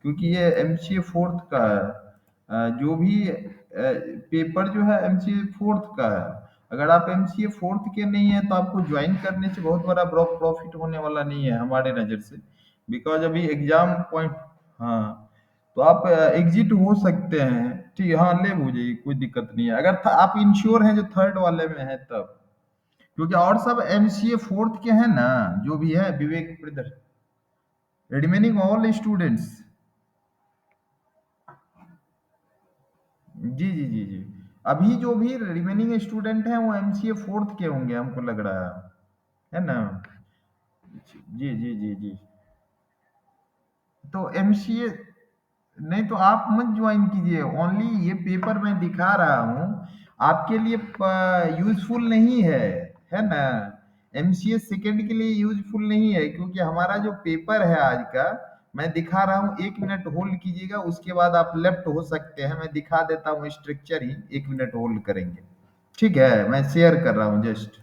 क्योंकि ये MCA fourth का है। जो भी पेपर जो है एमसीए फोर्थ का है। अगर आप एमसीए फोर्थ के नहीं है तो आपको ज्वाइन करने से बहुत बड़ा प्रॉफिट होने वाला नहीं है हमारे नज़र से। बिकॉज अभी एग्जाम पॉइंट, हाँ, तो आप एग्जिट हो सकते हैं। ठीक है, हाँ, लेब हो जाएगी, कोई दिक्कत नहीं है अगर आप इंश्योर हैं जो थर्ड वाले में है तब। क्योंकि और सब एमसीए फोर्थ के हैं ना, जो भी है विवेक ब्रदर, रिमेनिंग ऑल स्टूडेंट्स। जी जी जी जी। अभी जो भी रिमेनिंग स्टूडेंट हैं वो एमसीए फोर्थ के होंगे हमको लग रहा है ना। जी जी जी जी। तो एमसीए नहीं तो आप मत ज्वाइन कीजिए। ओनली ये पेपर मैं दिखा रहा हूँ आपके लिए यूजफुल नहीं है ना। एमसीए सेकंड के लिए यूजफुल नहीं है क्योंकि हमारा जो पेपर है आज का, मैं दिखा रहा हूँ। 1 मिनट होल्ड कीजिएगा, उसके बाद आप लेफ्ट हो सकते हैं। मैं दिखा देता हूँ स्ट्रक्चर ही, 1 मिनट होल्ड करेंगे। ठीक है, मैं शेयर कर रहा हूँ जस्ट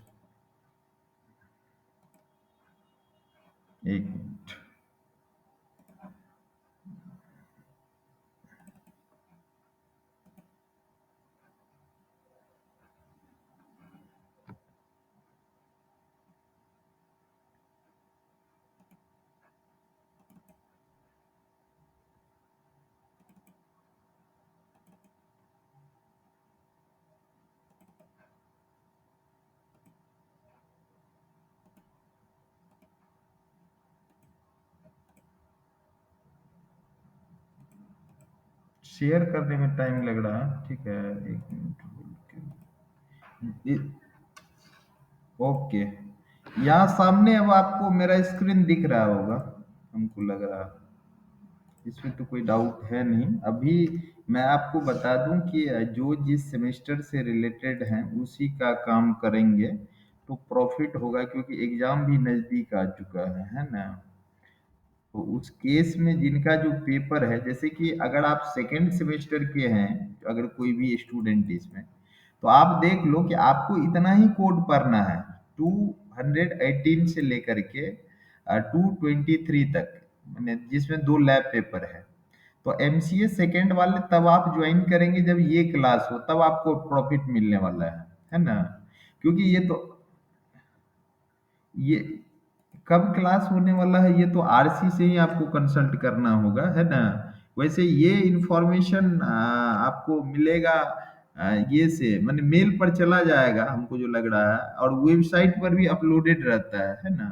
1 मिनट। शेयर करने में टाइम लग रहा है, ठीक है, 1 मिनट होल्ड। ओके, यहाँ सामने अब आपको मेरा स्क्रीन दिख रहा होगा, हमको लग रहा है। इसमें तो कोई डाउट है नहीं। अभी मैं आपको बता दूं कि जो जिस सेमेस्टर से रिलेटेड हैं उसी का काम करेंगे तो प्रॉफिट होगा, क्योंकि एग्जाम भी नज़दीक आ चुका है ना। तो उस केस में जिनका जो पेपर है, जैसे कि अगर आप सेकेंड सेमेस्टर के हैं, अगर कोई भी स्टूडेंट इसमें, तो आप देख लो कि आपको इतना ही कोड पढ़ना है, 218 से लेकर के 223 तक, मैंने जिसमें 2 लैब पेपर है। तो एमसीए सेकेंड वाले तब आप ज्वाइन करेंगे जब ये क्लास हो, तब आपको प्रॉफिट मिलने वाला है ना। क्योंकि ये कब क्लास होने वाला है ये तो आरसी से ही आपको कंसल्ट करना होगा, है ना। वैसे ये इंफॉर्मेशन आपको मिलेगा ये से मैंने मेल पर चला जाएगा, हमको जो लग रहा है, और वेबसाइट पर भी अपलोडेड रहता है ना।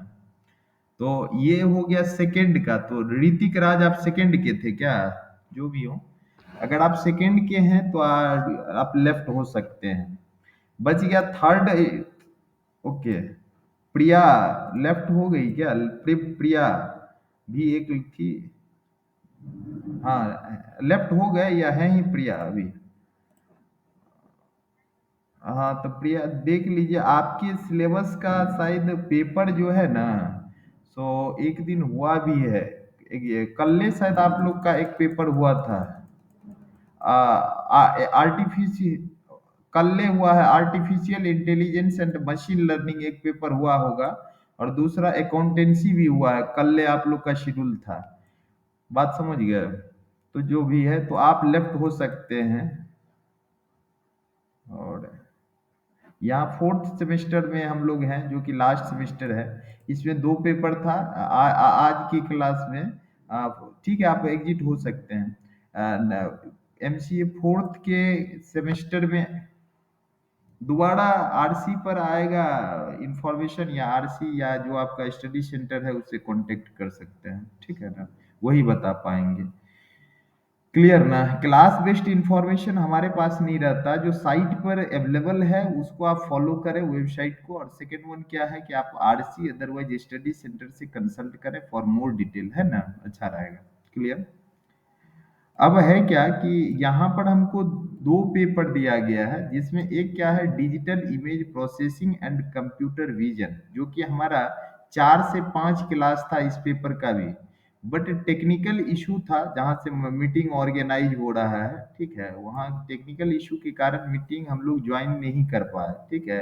तो ये हो गया सेकंड का। तो ऋतिक राज, आप सेकंड के थे क्या? जो भी हो, अगर आप सेकंड के हैं तो आप लेफ्ट हो सकते हैं। बच गया थर्ड। ओके, प्रिया लेफ्ट हो गई क्या? प्रिया भी एक थी। हाँ, लेफ्ट हो गए या है ही प्रिया अभी? हाँ, तो प्रिया देख लीजिए आपके सिलेबस का शायद पेपर जो है ना, सो एक दिन हुआ भी है। कल शायद आप लोग का एक पेपर हुआ था। आर्टिफिशियल कल हुआ है, artificial intelligence and machine learning एक पेपर हुआ होगा। और दूसरा अकाउंटेंसी भी हुआ है, कल आप लोग का शेड्यूल था। बात समझ गए? तो जो भी है तो आप लेफ्ट हो सकते हैं। और यहाँ फोर्थ सेमेस्टर में हम लोग हैं, जो कि लास्ट सेमेस्टर है। इसमें 2 पेपर था आज की क्लास में। ठीक है, आप एग्जिट हो सकते हैं। एमसीए फोर्थ के सेमेस्टर में दोबारा आरसी पर आएगा इंफॉर्मेशन, या आरसी या जो आपका स्टडी सेंटर है उससे कांटेक्ट कर सकते हैं, ठीक है ना। वही बता पाएंगे। क्लियर ना? क्लास बेस्ड इंफॉर्मेशन हमारे पास नहीं रहता, जो साइट पर अवेलेबल है उसको आप फॉलो करें, वेबसाइट को। और सेकेंड वन क्या है कि आप आरसी अदरवाइज स्टडी सेंटर से कंसल्ट करें फॉर मोर डिटेल, है ना, अच्छा रहेगा। क्लियर? अब है क्या कि यहाँ पर हमको 2 पेपर दिया गया है, जिसमें एक क्या है, digital image processing and computer vision, जो कि हमारा 4 से 5 क्लास था इस पेपर का भी। बट टेक्निकल इशू था, जहाँ से मीटिंग ऑर्गेनाइज हो रहा है, ठीक है, वहाँ टेक्निकल इशू के कारण मीटिंग हम लोग ज्वाइन नहीं कर पाए, ठीक है,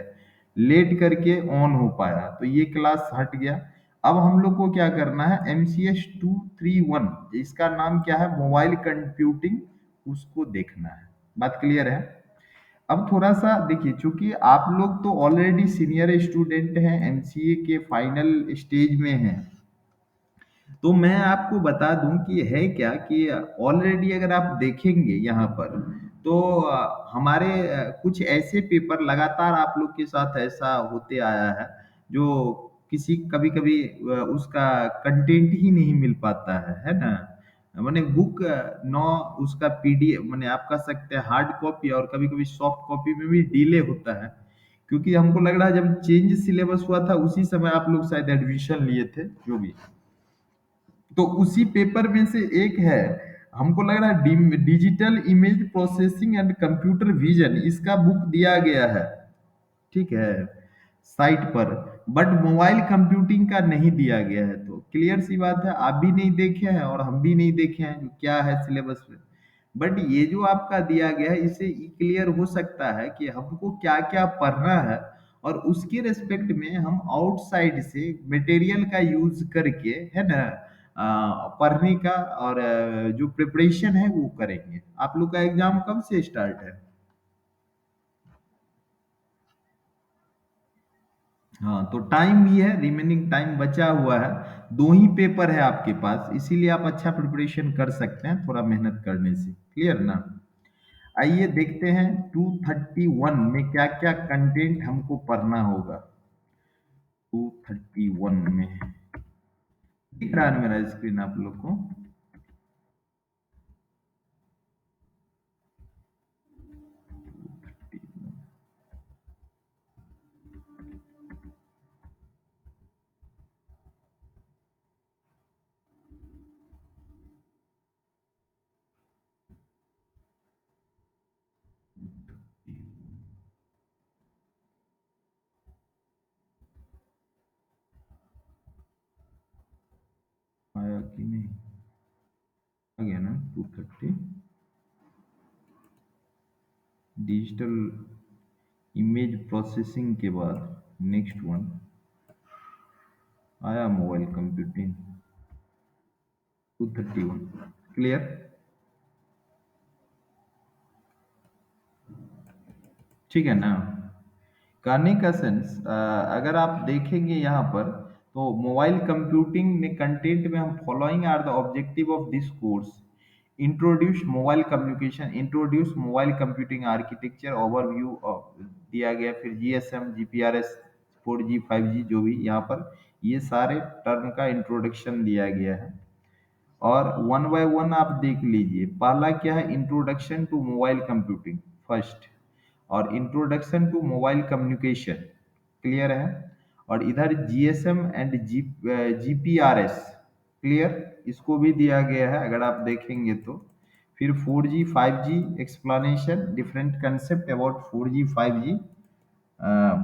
लेट करके ऑन हो पाया, तो ये क्लास हट गया। अब हम लोग को क्या करना है, MCS 231, इसका नाम क्या है, मोबाइल कंप्यूटिंग, उसको देखना है। बात क्लियर है? अब थोड़ा सा देखिए, चूंकि आप लोग तो ऑलरेडी सीनियर स्टूडेंट हैं, MCA के फाइनल स्टेज में हैं, तो मैं आपको बता दूं कि है क्या कि ऑलरेडी अगर आप देखेंगे यहाँ पर, तो हमारे कुछ ऐसे पेपर लगातार आप लोग के साथ ऐसा होते आया है, जो किसी कभी कभी उसका कंटेंट ही नहीं मिल पाता है ना। मैंने बुक नौ, उसका PDF मैंने आप कह सकते हैं हार्ड कॉपी, और कभी कभी सॉफ्ट कॉपी में भी डिले होता है, क्योंकि हमको लग रहा है जब चेंज सिलेबस हुआ था उसी समय आप लोग शायद एडमिशन लिए थे, जो भी। तो उसी पेपर में से एक है, हमको लग रहा है digital image processing and computer vision, इसका बुक दिया गया है, ठीक है, साइट पर। बट मोबाइल कंप्यूटिंग का नहीं दिया गया है, तो क्लियर सी बात है, आप भी नहीं देखे हैं और हम भी नहीं देखे हैं क्या है सिलेबस में। बट ये जो आपका दिया गया है, इससे क्लियर हो सकता है कि हमको क्या क्या पढ़ना है, और उसके रेस्पेक्ट में हम आउटसाइड से मटेरियल का यूज करके, है ना, पढ़ने का और जो प्रिपरेशन है वो करेंगे। आप लोग का एग्जाम कब से स्टार्ट है? हाँ, तो टाइम भी है, रिमेनिंग टाइम बचा हुआ है, दो ही पेपर है आपके पास, इसीलिए आप अच्छा प्रिपरेशन कर सकते हैं थोड़ा मेहनत करने से। क्लियर ना? आइए देखते हैं 231 में क्या क्या कंटेंट हमको पढ़ना होगा। 231 में दिख रहा है मेरा स्क्रीन आप लोग को? आया कि नहीं? आ गया ना 230। डिजिटल इमेज प्रोसेसिंग के बाद नेक्स्ट वन आया, मोबाइल कंप्यूटिंग 231। क्लियर? ठीक है ना? कहने का सेंस, अगर आप देखेंगे यहाँ पर, तो मोबाइल कंप्यूटिंग में कंटेंट में हम following are the objective of this course: introduce mobile communication, introduce mobile computing architecture overview दिया गया, फिर GSM GPRS 4G 5G जो भी यहाँ पर, ये सारे टर्म का इंट्रोडक्शन दिया गया है। और वन बाय वन आप देख लीजिए, पहला क्या है, introduction to mobile computing first, और introduction to mobile communication, clear है। और इधर GSM एंड GPRS, क्लियर, इसको भी दिया गया है अगर आप देखेंगे तो। फिर 4G 5G explanation, different concept about 4G 5G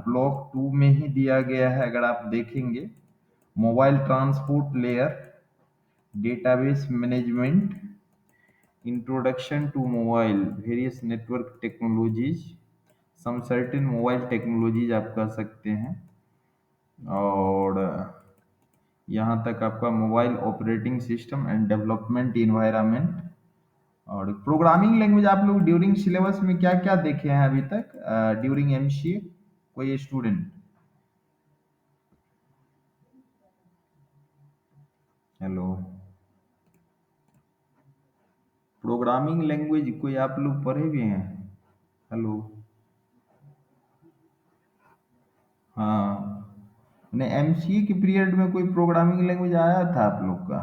block 2 में ही दिया गया है अगर आप देखेंगे। Mobile transport layer, database management, introduction to mobile, various network technologies, some certain mobile technologies आप कह सकते हैं। और यहाँ तक आपका mobile operating system and development environment. और प्रोग्रामिंग लैंग्वेज आप लोग ड्यूरिंग सिलेबस में क्या क्या देखे हैं अभी तक, ड्यूरिंग MCA कोई स्टूडेंट? हेलो? प्रोग्रामिंग लैंग्वेज कोई आप लोग पढ़े भी हैं? हेलो? हाँ, ने MCA के पीरियड में कोई प्रोग्रामिंग लैंग्वेज आया था आप लोग का?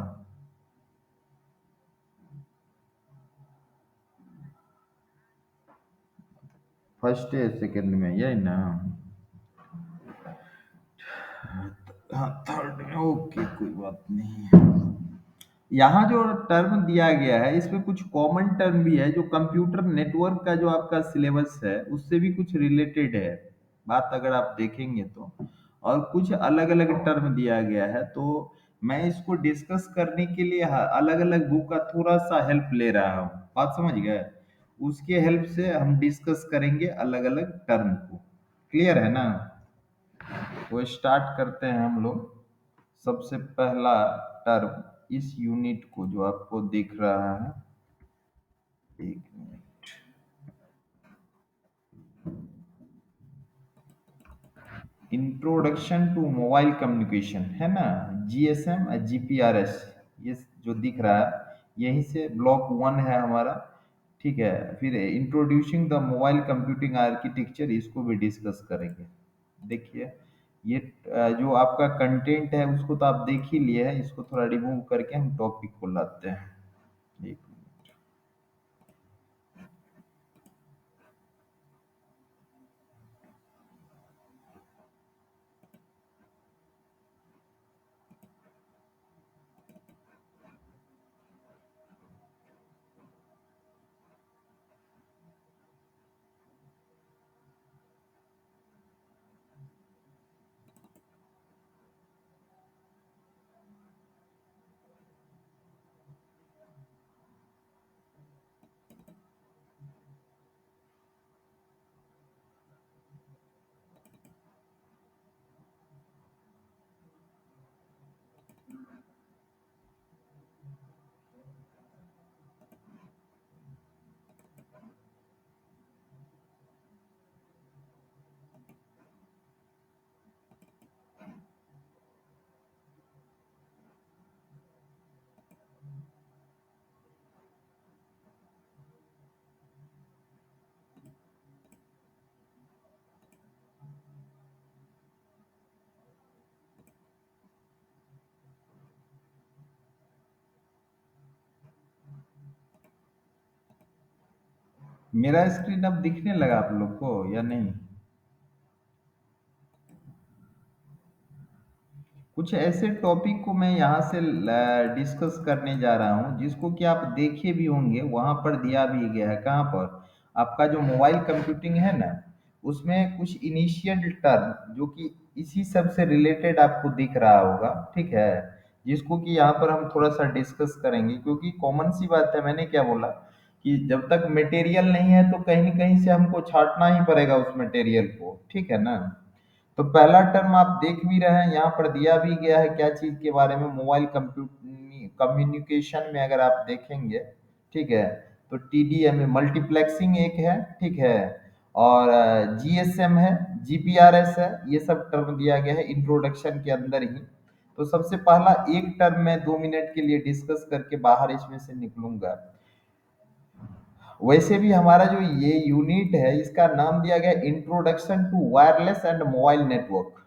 फर्स्ट या सेकंड में, यही ना? हाँ, थर्ड में, ओके, कोई बात नहीं। यहाँ जो टर्म दिया गया है इसमें कुछ कॉमन टर्म भी है, जो कंप्यूटर नेटवर्क का जो आपका सिलेबस है उससे भी कुछ रिलेटेड है बात, अगर आप देखेंगे तो। और कुछ अलग अलग टर्म दिया गया है, तो मैं इसको डिस्कस करने के लिए अलग अलग बुक का थोड़ा सा हेल्प ले रहा हूँ, बात समझ गए? उसके हेल्प से हम डिस्कस करेंगे अलग अलग टर्म को। क्लियर है ना? वो स्टार्ट करते हैं हम लोग सबसे पहला टर्म इस यूनिट को जो आपको दिख रहा है, एक minute, introduction to mobile communication है ना, जीएसएम जीपीआरएस, ये जो दिख रहा है यहीं से ब्लॉक वन है हमारा। ठीक है, फिर introducing the mobile computing architecture, इसको भी डिस्कस करेंगे। देखिए, ये जो आपका कंटेंट है उसको तो आप देख ही लिए हैं, इसको थोड़ा रिमूव करके हम टॉपिक को लाते हैं। एक मिनट। मेरा स्क्रीन अब दिखने लगा आप लोग को या नहीं? कुछ ऐसे टॉपिक को मैं यहाँ से डिस्कस करने जा रहा हूँ जिसको कि आप देखे भी होंगे, वहाँ पर दिया भी गया है। कहाँ पर? आपका जो मोबाइल कंप्यूटिंग है ना, उसमें कुछ इनिशियल टर्म जो कि इसी सब से रिलेटेड आपको दिख रहा होगा, ठीक है, जिसको कि यहाँ पर हम थोड़ा सा डिस्कस करेंगे, क्योंकि कॉमन सी बात है, मैंने क्या बोला कि जब तक मटेरियल नहीं है तो कहीं न कहीं से हमको छांटना ही पड़ेगा उस मटेरियल को, ठीक है ना? तो पहला टर्म आप देख भी रहे हैं, यहाँ पर दिया भी गया है क्या चीज के बारे में, मोबाइल कम्युनिकेशन में अगर आप देखेंगे, ठीक है, तो टीडीएम मल्टीप्लेक्सिंग एक है, ठीक है, और जीएसएम है, जीपीआरएस है, ये सब टर्म दिया गया है इंट्रोडक्शन के अंदर ही। तो सबसे पहला एक टर्म मैं 2 मिनट के लिए डिस्कस करके बाहर इसमें से निकलूंगा। वैसे भी हमारा जो ये यूनिट है इसका नाम दिया गया introduction to wireless and mobile network,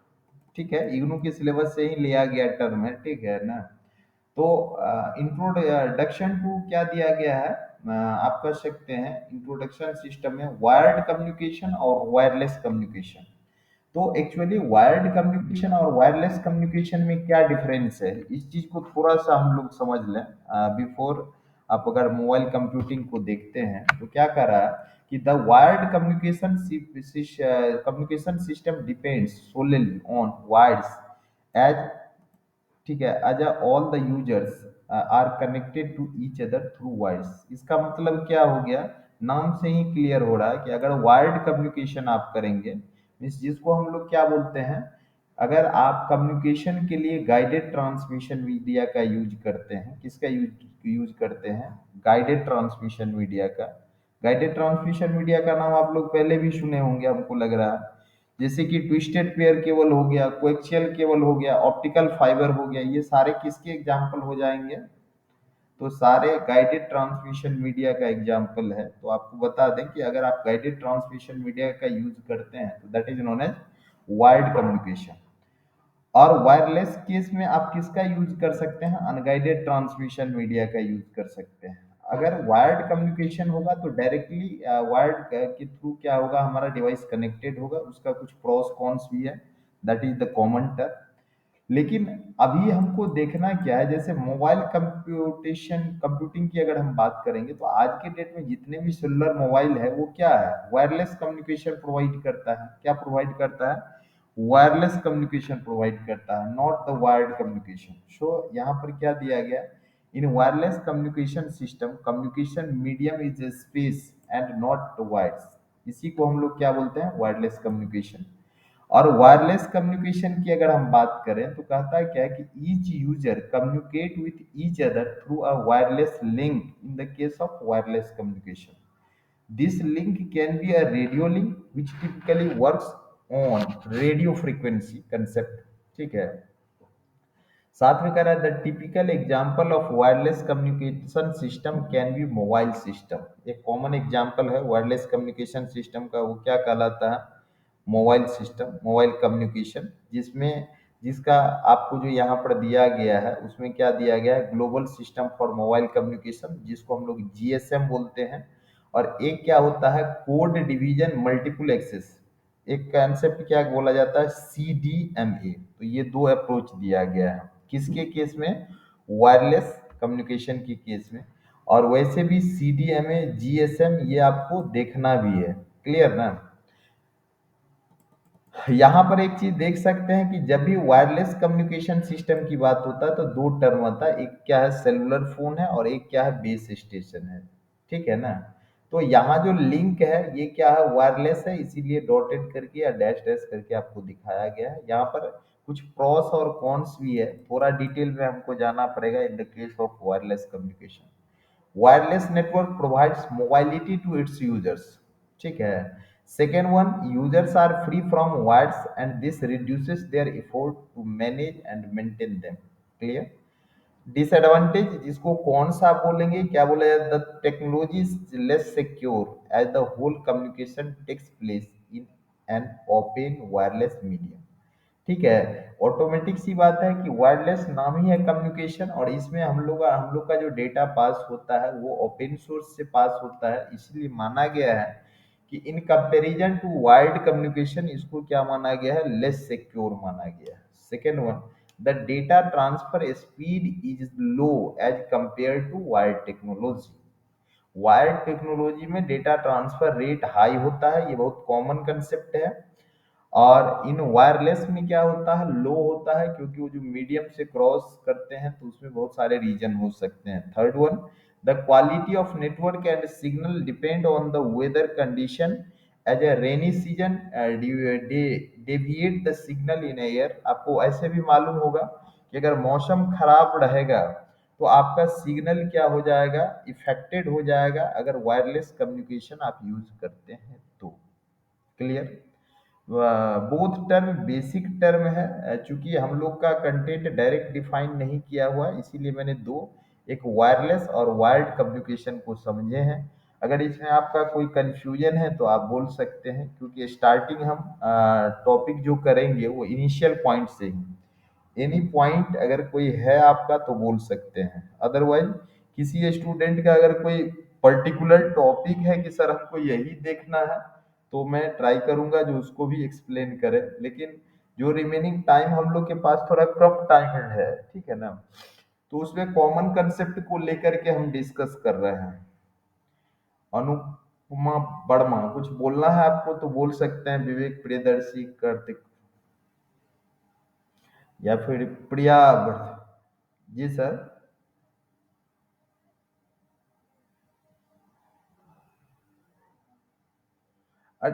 ठीक है, इग्नू के सिलेबस से ही लिया गया टर्म है, ठीक है ना? तो इंट्रोडक्शन टू क्या दिया गया है, आप कह सकते हैं इंट्रोडक्शन सिस्टम में वायर्ड कम्युनिकेशन और वायरलेस कम्युनिकेशन। तो एक्चुअली वायर्ड कम्युनिकेशन और वायरलेस कम्युनिकेशन में क्या डिफरेंस है, इस चीज को थोड़ा सा हम लोग समझ लें बिफोर। आप अगर मोबाइल कंप्यूटिंग को देखते हैं तो क्या कर रहा है कि the wired communication system depends solely on wires, as, ठीक है, as all the users are connected to each other through wires. इसका मतलब क्या हो गया, नाम से ही क्लियर हो रहा है कि अगर वायर्ड कम्युनिकेशन आप करेंगे, मीन्स जिसको हम लोग क्या बोलते हैं, अगर आप कम्युनिकेशन के लिए गाइडेड ट्रांसमिशन मीडिया का यूज करते हैं, किसका यूज यूज करते हैं, गाइडेड ट्रांसमिशन मीडिया का। गाइडेड ट्रांसमिशन मीडिया का नाम आप लोग पहले भी सुने होंगे, हमको लग रहा है, जैसे कि ट्विस्टेड पेयर केबल हो गया, कोएक्सियल केबल हो गया, ऑप्टिकल फाइबर हो गया, ये सारे किसके एग्जाम्पल हो जाएंगे? तो सारे गाइडेड ट्रांसमिशन मीडिया का एग्जाम्पल है। तो आपको बता दें कि अगर आप गाइडेड ट्रांसमिशन मीडिया का यूज करते हैं तो that is known as wired communication. और वायरलेस केस में आप किसका यूज कर सकते हैं, अनगाइडेड ट्रांसमिशन मीडिया का यूज कर सकते हैं। अगर वायर्ड कम्युनिकेशन होगा तो डायरेक्टली वायर्ड के थ्रू क्या होगा, हमारा डिवाइस कनेक्टेड होगा, उसका कुछ प्रोस कॉन्स भी है, that is the common term. लेकिन अभी हमको देखना क्या है, जैसे मोबाइल कंप्यूटिंग की अगर हम बात करेंगे तो आज के डेट में जितने भी सेलुलर मोबाइल है वो क्या है, वायरलेस कम्युनिकेशन प्रोवाइड करता है। क्या प्रोवाइड करता है? वायरलेस कम्युनिकेशन प्रोवाइड करता है, नॉट द वायर्ड कम्युनिकेशन। सो यहाँ पर क्या दिया गया, इन wireless communication system communication medium is space and not wires, इसी को हम लोग क्या बोलते हैं, वायरलेस कम्युनिकेशन। और वायरलेस कम्युनिकेशन की अगर हम बात करें तो कहता है क्या है कि each user communicate with each other through a wireless link in the case of wireless communication. This link can be a radio link which typically works on radio frequency concept. ठीक है. साथ में कह रहा है the typical example of wireless communication system can be mobile system. एक common example है wireless communication system का, वो क्या कहलाता है? मोबाइल सिस्टम, मोबाइल कम्युनिकेशन, जिसमें जिसका आपको जो यहाँ पर दिया गया है उसमें क्या दिया गया है? Global system for mobile communication, जिसको हम लोग जीएसएम बोलते हैं. और एक क्या होता है? Code division multiple access. एक कंसेप्ट क्या बोला जाता है? सीडीएमए. तो ये दो अप्रोच दिया गया है किसके केस में? वायरलेस कम्युनिकेशन के केस में. और वैसे भी सीडीएमए जीएसएम ये आपको देखना भी है. क्लियर ना? यहाँ पर एक चीज देख सकते हैं कि जब भी वायरलेस कम्युनिकेशन सिस्टम की बात होता है तो दो टर्म आता है. एक क्या है? सेलुलर फोन है, और एक क्या है? बेस स्टेशन है. ठीक है ना? तो यहाँ जो लिंक है ये क्या है? वायरलेस है, इसीलिए डॉटेड करके या डैश डैश करके आपको दिखाया गया है. यहाँ पर कुछ प्रॉस और कॉन्स भी है, थोड़ा डिटेल में हमको जाना पड़ेगा in the case of wireless communication. Wireless network provides mobility to its users. ठीक है. Second one, users are free from wires and this reduces their effort to manage and maintain them. Clear? Disadvantage जिसको कौन सा आप बोलेंगे, क्या बोला जाए? The technology is less secure as the whole communication takes place in an open wireless medium. ठीक है. ऑटोमेटिक सी बात है कि वायरलेस नाम ही है कम्युनिकेशन, और इसमें हम लोग का जो डेटा पास होता है वो ओपन सोर्स से पास होता है, इसलिए माना गया है कि in comparison to wired communication इसको क्या माना गया है? लेस सिक्योर माना गया है. Second one, the data transfer speed is low as compare to wired technology. Wired technology में डेटा ट्रांसफर रेट हाई होता है, ये बहुत कॉमन कंसेप्ट है. और इन वायरलेस में क्या होता है? लो होता है, क्योंकि वो जो मीडियम से क्रॉस करते हैं तो उसमें बहुत सारे रीजन हो सकते हैं. Third one, the quality of network and signal depend on the weather condition. As a rainy season deviate the signal in air. आपको ऐसे भी मालूम होगा कि अगर मौसम खराब रहेगा तो आपका सिग्नल क्या हो जाएगा? इफेक्टेड हो जाएगा, अगर वायरलेस कम्युनिकेशन आप यूज करते हैं तो. Clear? Both term basic term है, चूंकि हम लोग का कंटेंट डायरेक्ट डिफाइन नहीं किया हुआ है इसीलिए मैंने दो, एक वायरलेस और वायर्ड कम्युनिकेशन को समझे हैं. अगर इसमें आपका कोई कंफ्यूजन है तो आप बोल सकते हैं, क्योंकि स्टार्टिंग हम टॉपिक जो करेंगे वो इनिशियल पॉइंट से ही. एनी पॉइंट अगर कोई है आपका तो बोल सकते हैं, अदरवाइज किसी स्टूडेंट का अगर कोई पर्टिकुलर टॉपिक है कि सर हमको यही देखना है, तो मैं ट्राई करूंगा जो उसको भी एक्सप्लेन करे. लेकिन जो रिमेनिंग टाइम हम लोग के पास थोड़ा कम टाइम है, ठीक है ना, तो उसमें कॉमन कंसेप्ट को लेकर के हम डिस्कस कर रहे हैं. अनुपमा वर्मा, कुछ बोलना है आपको तो बोल सकते हैं. विवेक प्रियदर्शी, कार्तिक, या फिर प्रिया जी सर. अ-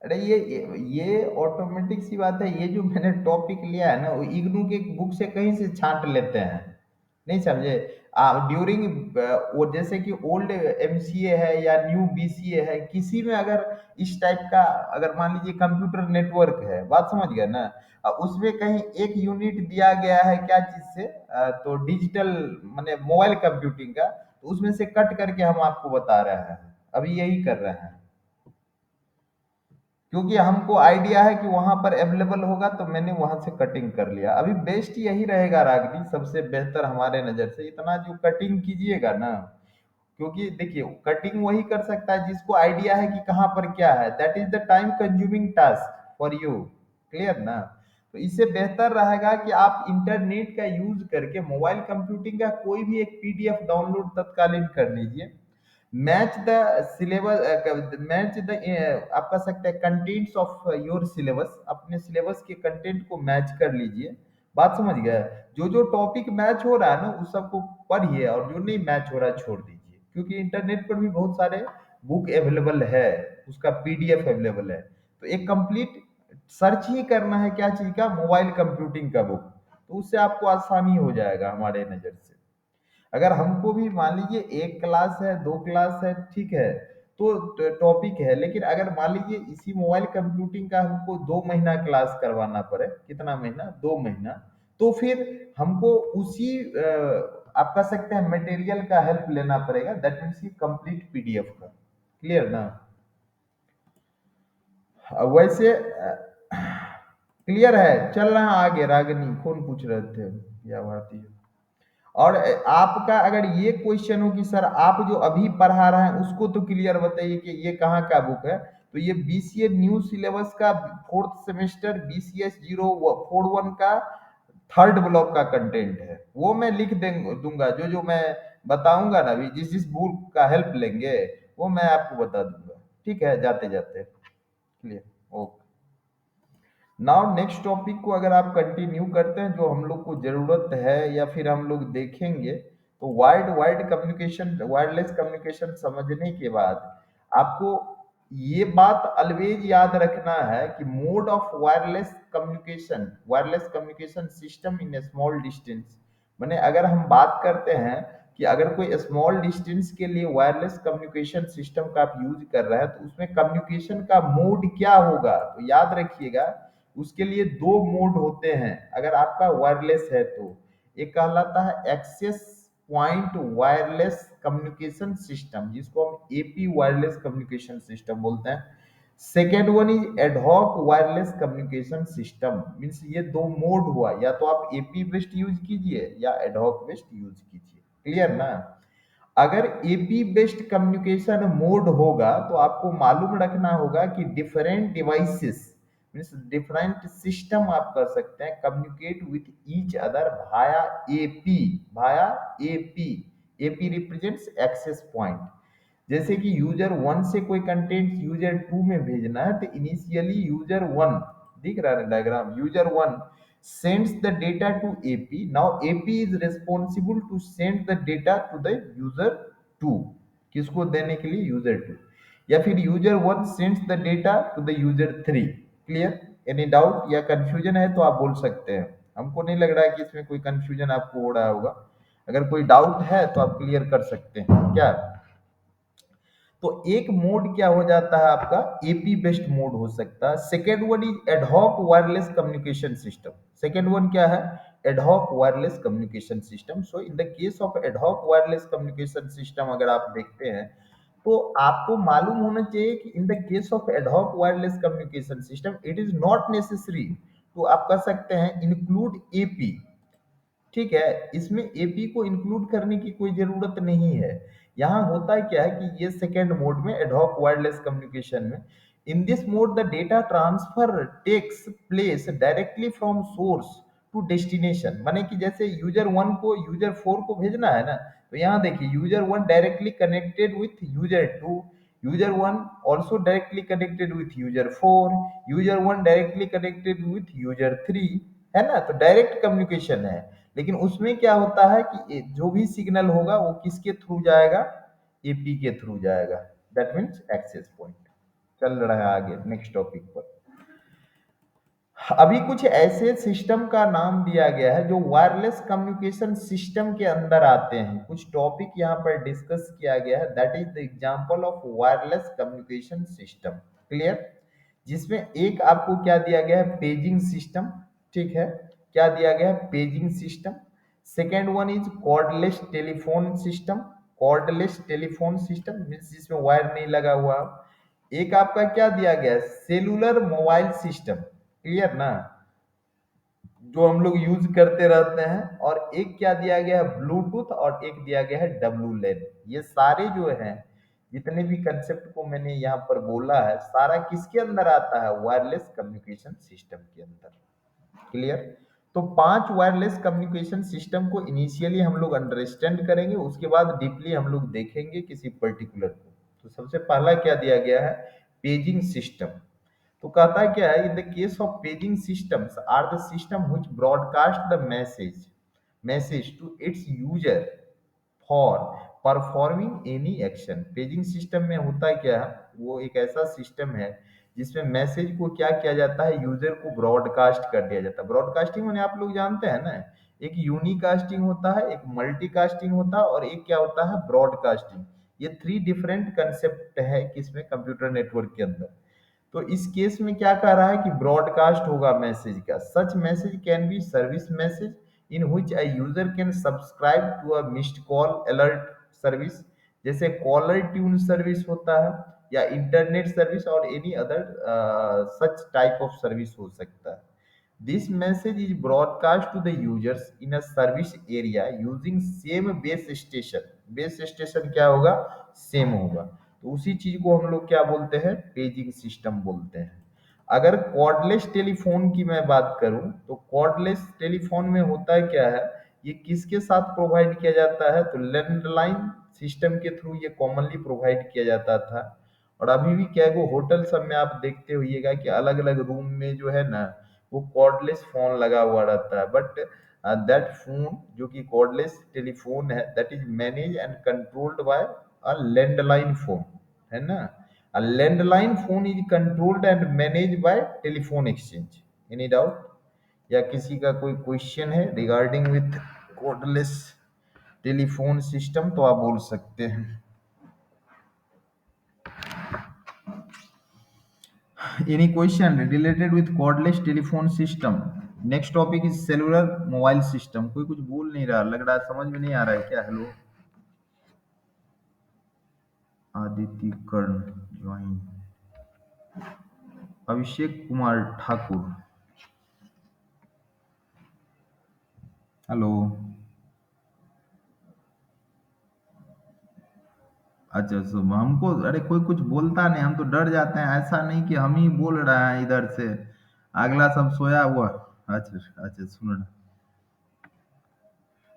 अरे ये ऑटोमेटिक सी बात है. ये जो मैंने टॉपिक लिया है ना वो इग्नू के बुक से कहीं से छांट लेते हैं. नहीं समझे? ड्यूरिंग वो जैसे कि ओल्ड एमसीए है या न्यू बीसीए है, किसी में अगर इस टाइप का, अगर मान लीजिए कंप्यूटर नेटवर्क है, बात समझ गए ना, उसमें कहीं एक यूनिट दिया गया है क्या चीज से? तो डिजिटल माने मोबाइल कंप्यूटिंग का, तो उसमें से कट करके हम आपको बता रहे हैं. अभी यही कर रहे हैं, क्योंकि हमको आइडिया है कि वहां पर अवेलेबल होगा तो मैंने वहां से कटिंग कर लिया. अभी बेस्ट यही रहेगा रागनी, सबसे बेहतर हमारे नजर से. इतना जो कटिंग कीजिएगा ना, क्योंकि देखिए कटिंग वही कर सकता है जिसको आइडिया है कि कहाँ पर क्या है. That is the time consuming task for you. Clear ना? तो इससे बेहतर रहेगा कि आप इंटरनेट का यूज करके मोबाइल कंप्यूटिंग का कोई भी एक पीडीएफ डाउनलोड तत्कालीन कर लीजिए. Match the syllabus, match the आप कह सकते हैं कंटेंट्स ऑफ योर सिलेबस. अपने सिलेबस के कंटेंट को मैच कर लीजिए. बात समझ गए? जो जो टॉपिक मैच हो रहा है ना उस सबको पढ़िए, और जो नहीं मैच हो रहा है छोड़ दीजिए, क्योंकि इंटरनेट पर भी बहुत सारे बुक अवेलेबल है. उसका पीडीएफ अवेलेबल है। तो एक कंप्लीट सर्च ही करना है क्या चीज का, मोबाइल कंप्यूटिंग का बुक, तो उससे आपको आसानी हो जाएगा हमारे नजर से। अगर हमको भी मान लीजिए एक क्लास है, दो क्लास है, ठीक है, तो टॉपिक है, लेकिन अगर मान लीजिए इसी मोबाइल कंप्यूटिंग का हमको 2 महीना क्लास करवाना पड़े, कितना महीना, 2 महीना, तो फिर हमको उसी आप कह सकते हैं मटेरियल का हेल्प लेना पड़ेगा, दैट मीन्स कंप्लीट पीडीएफ का। क्लियर ना? वैसे क्लियर है, चल रहा है आगे। रागनी कौन पूछ रहे थे? या भारती? और आपका अगर ये क्वेश्चन हो कि सर आप जो अभी पढ़ा रहे हैं उसको तो क्लियर बताइए कि ये कहाँ का बुक है, तो ये बीसीए न्यू सिलेबस का 4th सेमेस्टर बीसीएस 041 का 3rd ब्लॉक का कंटेंट है। वो मैं लिख दूंगा, जो जो मैं बताऊंगा ना, अभी जिस जिस बुक का हेल्प लेंगे वो मैं आपको बता दूंगा। ठीक है, जाते जाते clear. Okay, now next topic को अगर आप कंटिन्यू करते हैं, जो हम लोग को जरूरत है या फिर हम लोग देखेंगे, तो wide wide communication, wireless communication समझने के बाद आपको ये बात ऑलवेज याद रखना है कि mode of wireless communication system in small distance, माने अगर हम बात करते हैं कि अगर कोई स्मॉल डिस्टेंस के लिए वायरलेस कम्युनिकेशन सिस्टम का आप यूज कर रहे हैं, तो उसमें कम्युनिकेशन का मोड क्या होगा, तो याद रखिएगा उसके लिए दो मोड होते हैं अगर आपका वायरलेस है तो। एक कहलाता है access point wireless communication system, जिसको हम एपी वायरलेस कम्युनिकेशन सिस्टम बोलते हैं। Second one is ad hoc wireless communication system, means ये दो मोड हुआ, या तो आप एपी बेस्ड यूज कीजिए या एडहॉक बेस्ड यूज कीजिए। क्लियर ना? अगर एपी बेस्ड कम्युनिकेशन मोड होगा तो आपको मालूम रखना होगा कि different devices means different system आप कर सकते हैं कम्युनिकेट विथ ईच अदर भाया एपी, भाया AP. AP represents access point. जैसे कि यूजर वन से कोई कंटेंट यूजर टू में भेजना है, तो इनिशियली यूजर वन, दिख रहा है diagram, user one sends the data to AP. Now AP is responsible to send the data to the user 2, किसको देने के लिए, यूजर 2, या फिर user 1 sends the data to the user 3। Clear? Any doubt या कंफ्यूजन है तो आप बोल सकते हैं, हमको नहीं लग रहा है कि इसमें कोई कंफ्यूजन आपको हो रहा होगा। अगर कोई डाउट है तो आप क्लियर कर सकते हैं क्या? तो एक मोड क्या हो जाता है आपका, एपी बेस्ड मोड हो सकता है। Second one is ad hoc wireless communication system. Second one क्या है, ad hoc wireless communication system. So in the case of ad hoc wireless communication system अगर आप देखते हैं, तो आपको मालूम होना चाहिए कि इन the case of ad hoc wireless communication system it is not necessary तो आप कह सकते हैं इंक्लूड एपी। ठीक है, इसमें एपी को इंक्लूड करने की कोई जरूरत नहीं है। यहाँ होता है क्या है कि ये सेकेंड मोड में एडहॉक वायरलेस कम्युनिकेशन में, in this mode the data transfer takes place directly from source to destination. माने कि जैसे यूजर वन को यूजर फोर को भेजना है ना, तो यहाँ देखिए user one directly connected with user two, user one also directly connected with user four, user one directly connected with user three, है ना? तो डायरेक्ट कम्युनिकेशन है। लेकिन उसमें क्या होता है कि जो भी सिग्नल होगा वो किसके थ्रू जाएगा, एपी के थ्रू जाएगा, दैट मीन्स एक्सेस पॉइंट। चल रहा है आगे नेक्स्ट टॉपिक पर। अभी कुछ ऐसे सिस्टम का नाम दिया गया है जो वायरलेस कम्युनिकेशन सिस्टम के अंदर आते हैं। कुछ टॉपिक यहाँ पर डिस्कस किया गया है, that is the example of wireless communication system. Clear? जिसमें एक आपको क्या दिया गया है, पेजिंग सिस्टम। ठीक है, क्या दिया गया है, paging system. Second one is cordless telephone system. Cordless telephone system means जिसमें वायर नहीं लगा हुआ। एक आपका क्या दिया गया है, सेलुलर मोबाइल सिस्टम। क्लियर ना? जो हम लोग यूज करते रहते हैं। और एक क्या दिया गया है, ब्लूटूथ, और एक दिया गया है डब्लू लेन। ये सारे जो हैं, जितने भी कंसेप्ट को मैंने यहाँ पर बोला है, सारा किसके अंदर आता है, वायरलेस कम्युनिकेशन सिस्टम के अंदर। क्लियर? तो 5 वायरलेस कम्युनिकेशन सिस्टम को इनिशियली हम लोग अंडरस्टैंड करेंगे, उसके बाद डीपली हम लोग देखेंगे किसी पर्टिकुलर को। तो सबसे पहला क्या दिया गया है, पेजिंग सिस्टम। तो कहता है क्या है, in the case of paging systems are the system which broadcast the message to its user for performing any action. Paging system में होता क्या है, वो एक ऐसा सिस्टम है जिसमें मैसेज को क्या किया जाता है, यूजर को ब्रॉडकास्ट कर दिया जाता है। ब्रॉडकास्टिंग मैंने आप लोग जानते हैं ना, एक यूनिकास्टिंग होता है, एक मल्टीकास्टिंग होता है, और एक क्या होता है, ब्रॉडकास्टिंग। ये थ्री डिफरेंट कंसेप्ट है किसमें, कंप्यूटर नेटवर्क के अंदर। तो इस केस में क्या कह रहा है कि ब्रॉडकास्ट होगा मैसेज का। Such message can be service message in which a user can subscribe to a missed call alert service, जैसे कॉलर ट्यून सर्विस होता है, या इंटरनेट सर्विस, और any other such type of service हो सकता है। This message is broadcast to the users in a service area using same base station. Base station क्या होगा, सेम होगा। तो उसी चीज को हम लोग क्या बोलते हैं, पेजिंग सिस्टम बोलते हैं। अगर कॉर्डलेस टेलीफोन की मैं बात करूं, तो कॉर्डलेस टेलीफोन में होता क्या है, ये किसके साथ प्रोवाइड किया जाता है, तो लैंडलाइन सिस्टम के थ्रू ये कॉमनली प्रोवाइड किया जाता था। और अभी भी क्या है, वो होटल सब में आप देखते होइएगा कि अलग अलग रूम में जो है ना, वो कॉर्डलेस फोन लगा हुआ रहता है। बट दैट फोन जो कि कॉर्डलेस टेलीफोन है, that is manage and controlled by a landline phone, है ना। A landline phone is controlled and manage by telephone exchange. Any doubt, या किसी का कोई क्वेश्चन है regarding with cordless telephone system, तो आप बोल सकते हैं। Any question related with cordless telephone system? Next topic is cellular mobile system. कोई कुछ बोल नहीं रहा, लग रहा है समझ में नहीं आ रहा है क्या। हेलो, आदित्य कर्ण ज्वाइन, अभिषेक कुमार ठाकुर, हेलो। अच्छा, सुबह हमको, अरे कोई कुछ बोलता नहीं, हम तो डर जाते हैं। ऐसा नहीं कि हम ही बोल रहे हैं इधर से, अगला सब सोया हुआ। अच्छा अच्छा, सुन रहा।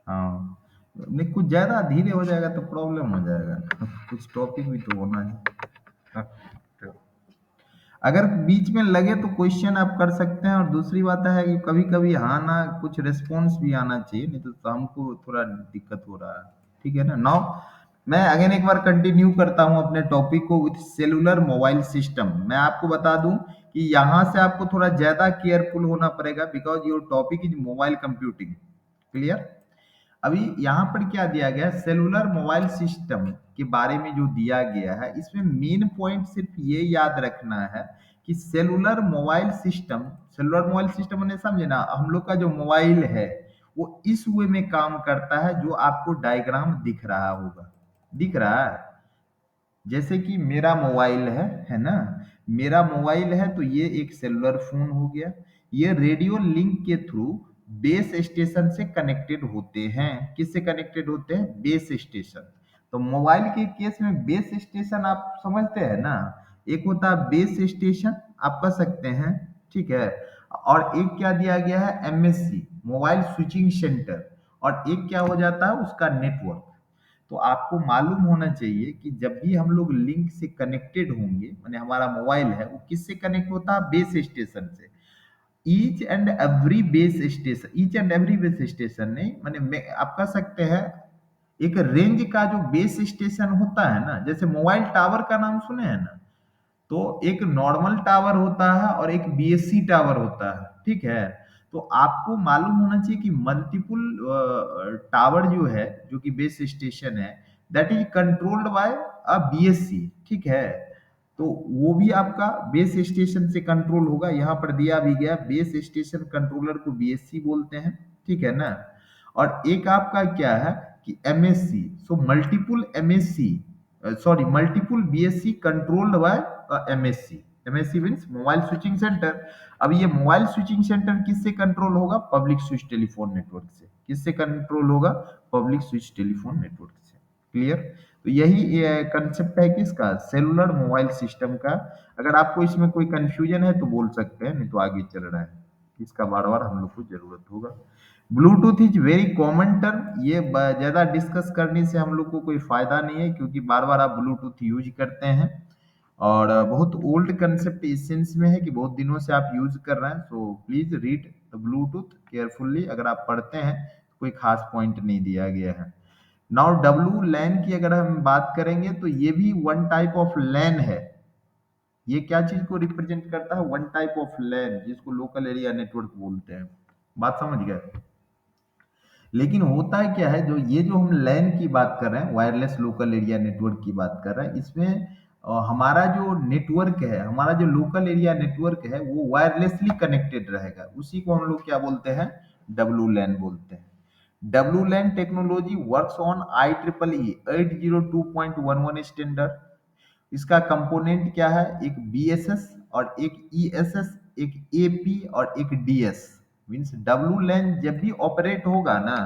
हाँ, नहीं कुछ ज्यादा धीरे हो जाएगा तो प्रॉब्लम हो जाएगा। कुछ टॉपिक भी तो होना है। अगर बीच में लगे तो क्वेश्चन आप कर सकते हैं, और दूसरी बात है कि कभी कभी हाँ ना कुछ रिस्पॉन्स भी आना चाहिए, नहीं तो हमको थोड़ा दिक्कत हो रहा है। ठीक है ना। नाउ मैं अगेन एक बार कंटिन्यू करता हूं अपने टॉपिक को विथ सेलुलर मोबाइल सिस्टम। मैं आपको बता दूं कि यहाँ से आपको थोड़ा ज्यादा केयरफुल होना पड़ेगा, because your topic is mobile computing. Clear. अभी यहाँ पर क्या दिया गया है, सेलुलर मोबाइल सिस्टम के बारे में जो दिया गया है, इसमें मेन पॉइंट सिर्फ ये याद रखना है कि सेलुलर मोबाइल सिस्टम मैंने समझे ना, हम लोग का जो मोबाइल है वो इस वे में काम करता है जो आपको डायग्राम दिख रहा होगा। दिख रहा है, जैसे कि मेरा मोबाइल है ना। मेरा मोबाइल है तो ये एक सेलुलर फोन हो गया। ये रेडियो लिंक के थ्रू बेस स्टेशन से कनेक्टेड होते हैं। किससे कनेक्टेड होते हैं, बेस स्टेशन। तो मोबाइल के केस में बेस स्टेशन आप समझते हैं ना, एक होता है बेस स्टेशन, आप कह सकते हैं। ठीक है। और एक क्या दिया गया है, एमएससी, मोबाइल स्विचिंग सेंटर। और एक क्या हो जाता है, उसका नेटवर्क। तो आपको मालूम होना चाहिए कि जब भी हम लोग लिंक से कनेक्टेड होंगे, माने हमारा मोबाइल है वो किससे कनेक्ट होता है, बेस स्टेशन से। Each and every base station नहीं, माने आप कह सकते हैं एक रेंज का जो बेस स्टेशन होता है ना, जैसे मोबाइल टावर का नाम सुने हैं ना, तो एक नॉर्मल टावर होता है और एक बीएससी टावर होता है। ठीक है। तो आपको मालूम होना चाहिए कि मल्टीपल टावर जो है, जो कि बेस स्टेशन है, that is controlled by a BSc. ठीक है। तो वो भी आपका बेस स्टेशन से कंट्रोल होगा। यहाँ पर दिया भी गया, बेस स्टेशन कंट्रोलर को बीएससी बोलते हैं। ठीक है ना। और एक आपका क्या है कि MSc, so multiple MSc, sorry multiple BSc controlled by MSc. MSc means mobile switching centre. अब ये मोबाइल स्विचिंग सेंटर किससे कंट्रोल होगा, पब्लिक स्विच टेलीफोन नेटवर्क से। किससे कंट्रोल होगा, पब्लिक स्विच टेलीफोन नेटवर्क से। क्लियर। तो यही कंसेप्ट है किसका, सेलुलर मोबाइल सिस्टम का। अगर आपको इसमें कोई कंफ्यूजन है तो बोल सकते हैं, नहीं तो आगे चल रहा है। इसका बार बार हम लोग को जरूरत होगा। Bluetooth is very common term. ये ज्यादा डिस्कस करने से हम लोग को कोई फायदा नहीं है, क्योंकि बार बार आप ब्लूटूथ यूज करते हैं। और बहुत ओल्ड कंसेप्ट इस सेंस में है कि बहुत दिनों से आप यूज कर रहे हैं। So please read the Bluetooth carefully. अगर आप पढ़ते हैं तो कोई खास पॉइंट नहीं दिया गया है। नाउ डब्लू लैन की अगर हम बात करेंगे तो ये भी वन टाइप ऑफ लैन है। ये क्या चीज को रिप्रेजेंट करता है? वन टाइप ऑफ लैन, जिसको लोकल एरिया नेटवर्क बोलते हैं। बात समझ गए? लेकिन होता है क्या है, जो ये जो हम लैन की बात कर रहे हैं, वायरलेस लोकल एरिया नेटवर्क की बात कर रहे हैं, इसमें हमारा जो नेटवर्क है, हमारा जो लोकल एरिया नेटवर्क है, वो वायरलेसली कनेक्टेड रहेगा। उसी को हम लोग क्या बोलते हैं? डब्लू लैन बोलते हैं। W LAN technology works on I triple E 802.11 standard. इसका कंपोनेंट क्या है? एक बीएसएस और एक ईएसएस, एक एपी और एक डीएस। मीन्स डब्लू लैन जब भी ऑपरेट होगा ना,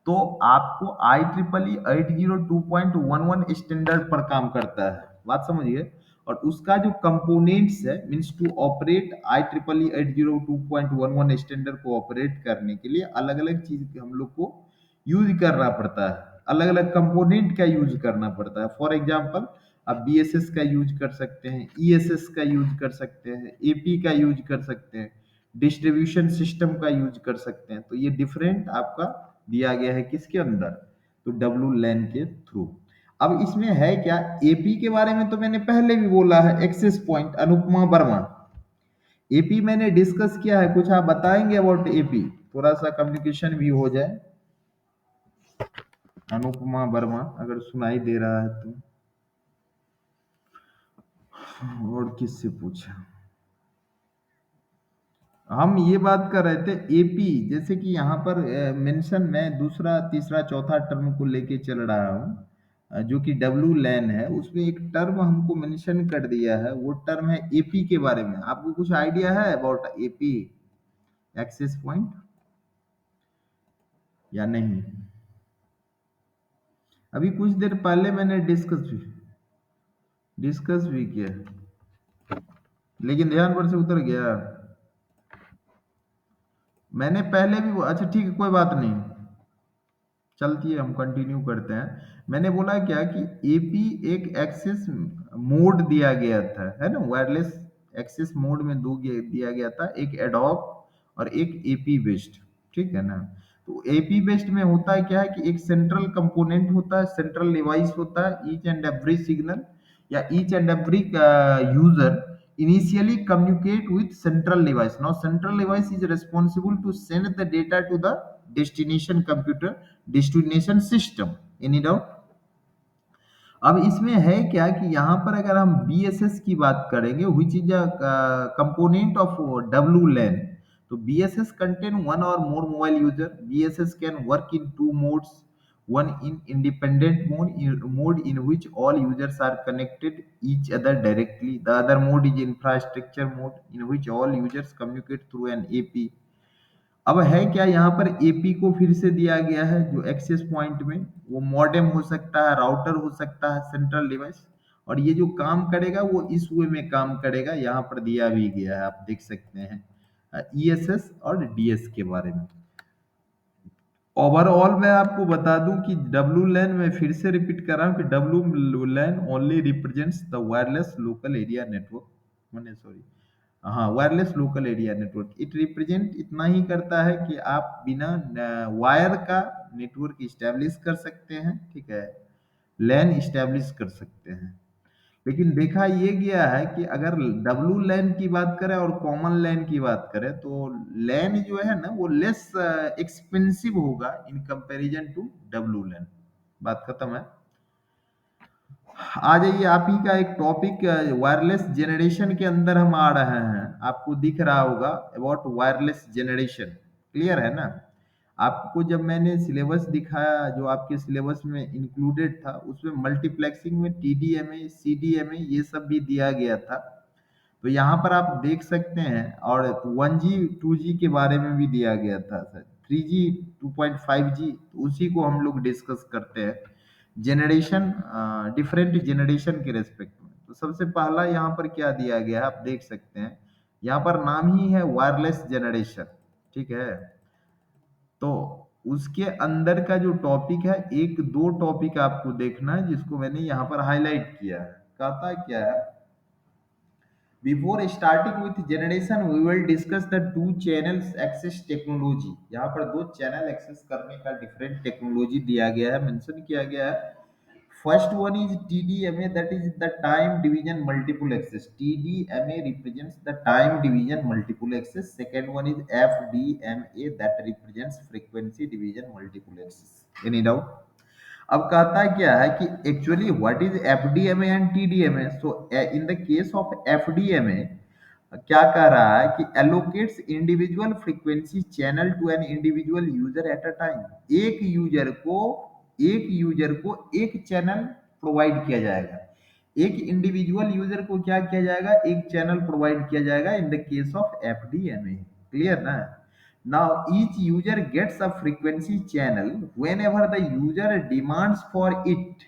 तो आपको आई ट्रिपल ई 802.11 स्टैंडर्ड पर काम करता है। बात समझिए। और उसका जो कंपोनेंट्स है, means to operate I triple E 802.11 standard को ऑपरेट करने के लिए अलग अलग चीज हम लोग को यूज करना पड़ता है। अलग अलग कंपोनेंट का यूज करना पड़ता है। फॉर एग्जाम्पल, आप बीएसएस का यूज कर सकते हैं, ईएसएस का यूज कर सकते हैं, एपी का यूज कर सकते हैं, डिस्ट्रीब्यूशन सिस्टम का यूज कर सकते हैं। तो ये डिफरेंट आपका दिया गया है किसके अंदर? तो डब्लू लैन के थ्रू। अब इसमें है क्या? एपी के बारे में तो मैंने पहले भी बोला है, access point, Anupama Varma. AP मैंने डिस्कस किया है, कुछ आप बताएंगे अबाउट एपी? थोड़ा सा कम्युनिकेशन भी हो जाए। अनुपमा वर्मा अगर सुनाई दे रहा है तो। और किससे पूछा? हम ये बात कर रहे थे एपी, जैसे कि यहाँ पर मेंशन, मैं दूसरा तीसरा चौथा टर्म को लेके चल रहा हूँ, जो कि डब्लू लैन है, उसमें एक टर्म हमको मेंशन कर दिया है। वो टर्म है एपी के बारे में। आपको कुछ आइडिया है अबाउट एपी, एक्सेस पॉइंट, या नहीं? अभी कुछ देर पहले मैंने डिस्कस भी किया, लेकिन ध्यान पर से उतर गया। मैंने पहले भी अच्छा ठीक है, कोई बात नहीं, चलती है, हम कंटिन्यू करते हैं। मैंने बोला क्या कि एपी एक एक्सेस मोड दिया गया था, है ना? वायरलेस एक्सेस मोड में दिया गया था, एक एडॉक और एक एपी बेस्ड। ठीक है ना? तो एपी बेस्ड में होता है क्या है कि एक सेंट्रल कंपोनेंट होता है, सेंट्रल डिवाइस होता है। ईच एंड एवरी सिग्नल या each and every user initially communicate with central device. Now central device is responsible to send the data to the destination computer, destination system. Any doubt? अब इसमें है क्या कि यहाँ पर अगर हम BSS की बात करेंगे, which is a component of WLAN, तो BSS contain one or more mobile user. BSS can work in two modes. One in independent mode in which all users are connected each other directly. The other mode is infrastructure mode in which all users communicate through an AP. अब है क्या, यहाँ पर AP को फिर से दिया गया है जो एक्सेस पॉइंट में, वो मॉडेम हो सकता है, राउटर हो सकता है, सेंट्रल डिवाइस। और ये जो काम करेगा वो इस वे में काम करेगा, यहाँ पर दिया भी गया है, आप देख सकते हैं ईएसएस और डीएस के बारे में। ओवरऑल मैं आपको बता दूं कि डब्लू लैन, मैं फिर से रिपीट कर रहा हूं कि W LAN only represents the wireless local area network, मैंने सॉरी, हाँ, wireless local area network. It represent इतना ही करता है कि आप बिना वायर का नेटवर्क इस्टेब्लिश कर सकते हैं। ठीक है, लैन इस्टेब्लिश कर सकते हैं। लेकिन देखा ये गया है कि अगर डब्लू लैन की बात करें और कॉमन लैन की बात करें, तो लैन जो है ना वो लेस एक्सपेंसिव होगा इन कंपैरिजन टू डब्लू लैन। बात खत्म है। आ जाइए, आप ही का एक टॉपिक वायरलेस जनरेशन के अंदर हम आ रहे हैं। आपको दिख रहा होगा अबाउट वायरलेस जनरेशन, क्लियर है ना? आपको जब मैंने सिलेबस दिखाया, जो आपके सिलेबस में इंक्लूडेड था, उसमें मल्टीप्लेक्सिंग में टीडीएमए, सीडीएमए ये सब भी दिया गया था। तो यहाँ पर आप देख सकते हैं, और 1G 2G के बारे में भी दिया गया था सर, 3G 2.5G, उसी को हम लोग डिस्कस करते हैं जनरेशन, डिफरेंट जनरेशन के रेस्पेक्ट में। तो सबसे पहला यहाँ पर क्या दिया गया है आप देख सकते हैं, यहाँ पर नाम ही है वायरलेस जनरेशन। ठीक है, तो उसके अंदर का जो टॉपिक है, एक दो टॉपिक आपको देखना है जिसको मैंने यहाँ पर हाईलाइट किया है। कहता क्या है, Before starting with generation, we will discuss the two channels access technology. यहाँ पर दो चैनल एक्सेस करने का डिफरेंट टेक्नोलॉजी दिया गया है, मेंशन किया गया है. First one is TDMA, that is the time division multiple access. TDMA represents the time division multiple access. Second one is FDMA, that represents frequency division multiple access. Any doubt? अब कहता है क्या है कि actually what is FDMA and TDMA. So in the case of FDMA क्या कह रहा है कि allocates individual frequency channel to an individual user at a time. एक यूजर को एक यूजर को एक चैनल प्रोवाइड किया जाएगा. एक इंडिविजुअल यूजर को क्या किया जाएगा, एक चैनल प्रोवाइड किया जाएगा in the case of FDMA. Clear ना. Now each user gets a frequency channel whenever the user demands for it.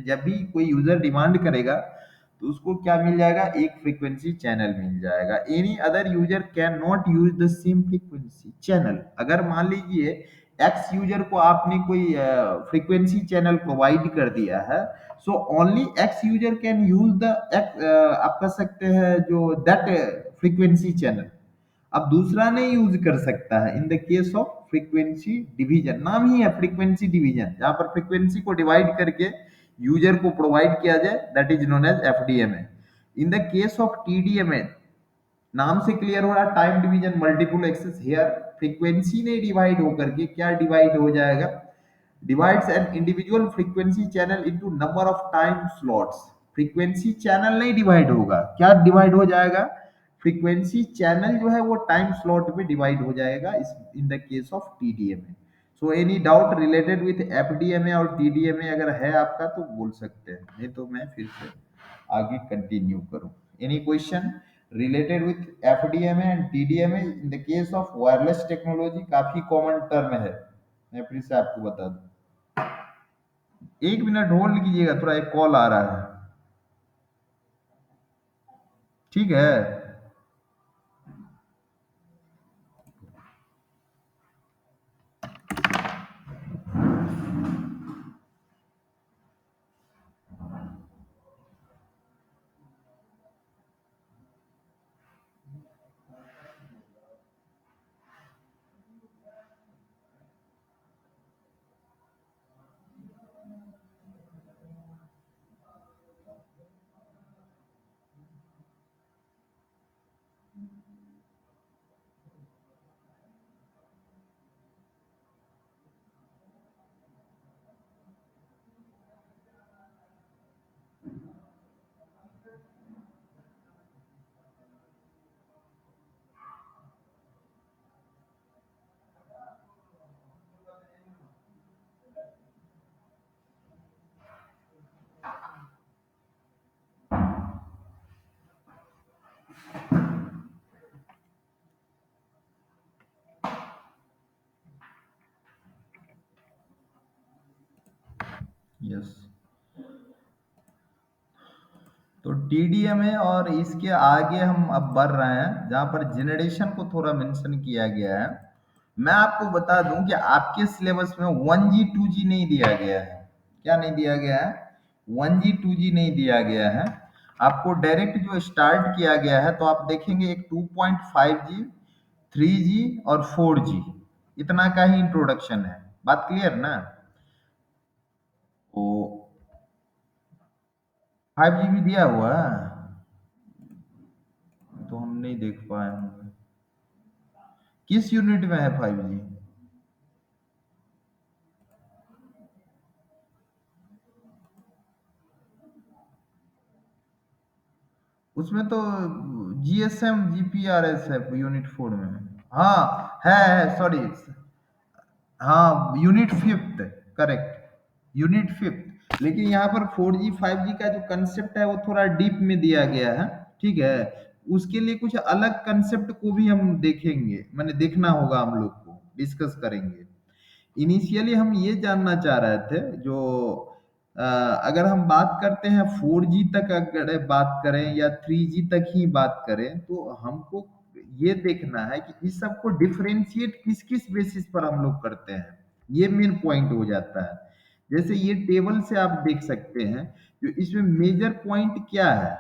जब भी कोई यूजर डिमांड करेगा तो उसको क्या मिल जाएगा, एक फ्रीक्वेंसी चैनल मिल जाएगा. Any other user can not use the same frequency channel. अगर मान लीजिए एक्स यूजर को आपने कोई फ्रीक्वेंसी चैनल प्रोवाइड कर दिया है, so only x user can use the आप कह सकते हैं जो दैट फ्रीक्वेंसी चैनल. अब दूसरा नहीं यूज कर सकता है in the case of frequency division. नाम ही है फ्रीक्वेंसी डिवीजन, जहां पर फ्रीक्वेंसी को डिवाइड करके यूजर को प्रोवाइड किया जाए, that is known as FDMA. In the case of TDMA, नाम से क्लियर हो रहा है time division multiple access. Here frequency नहीं डिवाइड होकर के क्या डिवाइड हो जाएगा, divides an individual frequency channel into number of time slots. Frequency channel नहीं डिवाइड होगा, क्या डिवाइड हो जाएगा, फ्रीक्वेंसी चैनल जो है वो टाइम स्लॉट में डिवाइड हो जाएगा इस in the case of TDMA. So any doubt related with FDMA और टीडीएमए अगर है आपका तो बोल सकते हैं, नहीं तो मैं फिर से आगे कंटिन्यू करूं. Any question related with FDMA and TDMA in the case of wireless technology. काफी कॉमन टर्म है, मैं फिर से आपको बता दूं. एक मिनट होल्ड कीजिएगा, थोड़ा एक कॉल आ रहा है. ठीक है. यस. तो टीडीएमए और इसके आगे हम अब बढ़ रहे हैं, जहां पर जनरेशन को थोड़ा मेंशन किया गया है. मैं आपको बता दूं कि आपके सिलेबस में 1G 2G नहीं दिया गया है. क्या नहीं दिया गया है, 1G 2G नहीं दिया गया है. आपको डायरेक्ट जो स्टार्ट किया गया है, तो आप देखेंगे एक 2.5G, 3G और 4G, इतना का ही इंट्रोडक्शन है. बात क्लियर ना. तो 5G भी दिया हुआ है, तो हम नहीं देख पाए होंगे. किस यूनिट में है 5G? उसमें तो जीएसएम जीपीआरएस है यूनिट 4 में. हाँ है सॉरी. हाँ unit fifth, correct, unit fifth. लेकिन यहाँ पर 4G 5G का जो कंसेप्ट है वो थोड़ा डीप में दिया गया है. ठीक है. उसके लिए कुछ अलग कंसेप्ट को भी हम देखेंगे, मैंने देखना होगा, हम लोग को डिस्कस करेंगे. इनिशियली हम ये जानना चाह रहे थे जो अगर हम बात करते हैं 4G तक, अगर बात करें या 3G तक ही बात करें, तो हमको ये देखना है कि इस सब को डिफरेंशिएट किस किस बेसिस पर हम लोग करते हैं. ये मेन पॉइंट हो जाता है. जैसे ये टेबल से आप देख सकते हैं, जो इसमें मेजर पॉइंट क्या है